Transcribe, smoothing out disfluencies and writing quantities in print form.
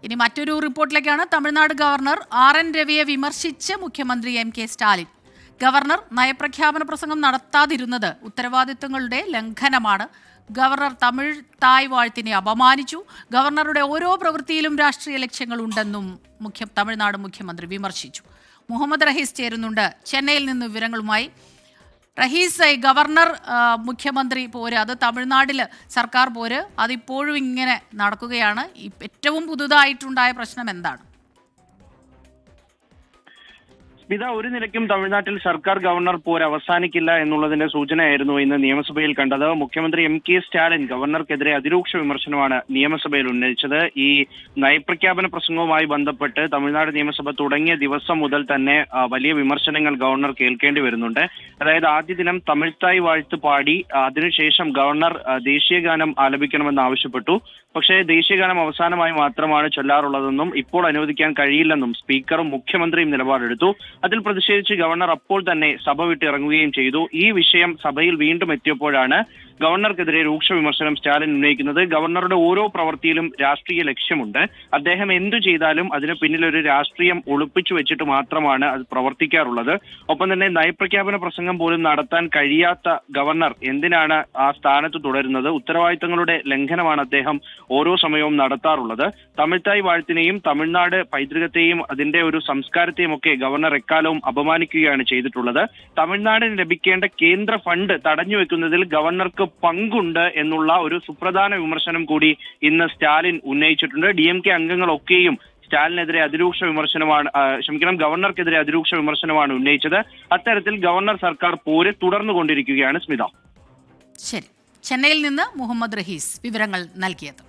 ഇനി മറ്റൊരു റിപ്പോർട്ടിലേക്കാണ്. Tamil Nadu governor RN രവിയെ വിമർശിച്ച് മുഖ്യമന്ത്രി MK സ്റ്റാലിൻ. ഗവർണർ നയപ്രഖ്യാപന പ്രസംഗം നടത്താതിരുന്നത് ഉത്തരവാദിത്തങ്ങളുടെ ലംഘനമാണ്. ഗവർണർ തമിഴ് തായ് വാഴ്ത്തിനെ അപമാനിച്ചു. ഗവർണറുടെ ഓരോ പ്രവൃത്തിയിലും രാഷ്ട്രീയ ലക്ഷ്യങ്ങളുണ്ടെന്നും തമിഴ്നാട് മുഖ്യമന്ത്രി വിമർശിച്ചു. മുഹമ്മദ് റഹീസ് ചേരുന്നുണ്ട് ചെന്നൈയിൽ നിന്ന് വിവരങ്ങളുമായി. റഹീസ്, ഗവർണർ മുഖ്യമന്ത്രി പോര്, അത് തമിഴ്നാട്ടിൽ സർക്കാർ പോര്, അതിപ്പോഴും ഇങ്ങനെ നടക്കുകയാണ്. ഏറ്റവും പുതുതായിട്ടുണ്ടായ പ്രശ്നം എന്താണ്? സ്മിത, ഒരു നിലയ്ക്കും തമിഴ്നാട്ടിൽ സർക്കാർ ഗവർണർ പോര് അവസാനിക്കില്ല എന്നുള്ളതിന്റെ സൂചനയായിരുന്നു ഇന്ന് നിയമസഭയിൽ കണ്ടത്. മുഖ്യമന്ത്രി MK സ്റ്റാലിൻ ഗവർണർക്കെതിരെ അതിരൂക്ഷ വിമർശനമാണ് നിയമസഭയിൽ ഉന്നയിച്ചത്. ഈ നയപ്രഖ്യാപന പ്രസംഗവുമായി ബന്ധപ്പെട്ട് തമിഴ്നാട് നിയമസഭ തുടങ്ങിയ ദിവസം മുതൽ തന്നെ വലിയ വിമർശനങ്ങൾ ഗവർണർ കേൾക്കേണ്ടി വരുന്നുണ്ട്. അതായത് ആദ്യ ദിനം തമിഴ് തായ് വാഴ്ത്ത് പാടി, അതിനുശേഷം ഗവർണർ ദേശീയഗാനം ആലപിക്കണമെന്ന് ആവശ്യപ്പെട്ടു. പക്ഷേ ദേശീയഗാനം അവസാനമായി മാത്രമാണ് ചൊല്ലാറുള്ളതെന്നും ഇപ്പോൾ അനുവദിക്കാൻ കഴിയില്ലെന്നും സ്പീക്കറും മുഖ്യമന്ത്രിയും നിലപാടെടുത്തു. അതിൽ പ്രതിഷേധിച്ച് ഗവർണർ അപ്പോൾ തന്നെ സഭ വിട്ടിറങ്ങുകയും ചെയ്തു. ഈ വിഷയം സഭയിൽ വീണ്ടും എത്തിയപ്പോഴാണ് ഗവർണർക്കെതിരെ രൂക്ഷ വിമർശനം സ്റ്റാലിൻ ഉന്നയിക്കുന്നത്. ഗവർണറുടെ ഓരോ പ്രവൃത്തിയിലും രാഷ്ട്രീയ ലക്ഷ്യമുണ്ട്. അദ്ദേഹം എന്തു ചെയ്താലും അതിന് പിന്നിലൊരു രാഷ്ട്രീയം ഒളിപ്പിച്ചു വെച്ചിട്ട് മാത്രമാണ് അത് പ്രവർത്തിക്കാറുള്ളത്. ഒപ്പം തന്നെ നയപ്രഖ്യാപന പ്രസംഗം പോലും നടത്താൻ കഴിയാത്ത ഗവർണർ എന്തിനാണ് ആ സ്ഥാനത്ത് തുടരുന്നത്? ഉത്തരവാദിത്തങ്ങളുടെ ലംഘനമാണ് അദ്ദേഹം ഓരോ സമയവും നടത്താറുള്ളത്. തമിഴ് തായ് വാഴ്ത്തിനെയും തമിഴ്നാട് പൈതൃകത്തെയും അതിന്റെ ഒരു സംസ്കാരത്തെയും ഒക്കെ ഗവർണർ എക്കാലവും അപമാനിക്കുകയാണ് ചെയ്തിട്ടുള്ളത്. തമിഴ്നാടിന് ലഭിക്കേണ്ട കേന്ദ്ര ഫണ്ട് തടഞ്ഞു വെക്കുന്നതിൽ ഗവർണർക്ക് പങ്കുണ്ട് എന്നുള്ള ഒരു സുപ്രധാന വിമർശനം കൂടി ഇന്ന് സ്റ്റാലിൻ ഉന്നയിച്ചിട്ടുണ്ട്. DMK അംഗങ്ങളൊക്കെയും സ്റ്റാലിനെതിരെ അതിരൂക്ഷ വിമർശനമാണ് ഗവർണർക്കെതിരെ അതിരൂക്ഷ വിമർശനമാണ് ഉന്നയിച്ചത്. അത്തരത്തിൽ ഗവർണർ സർക്കാർ പോര് തുടർന്നുകൊണ്ടിരിക്കുകയാണ്. സ്മിത, ശരി. ചെന്നൈയിൽ നിന്ന് മുഹമ്മദ് റഹീസ് വിവരങ്ങൾ നൽകിയത്.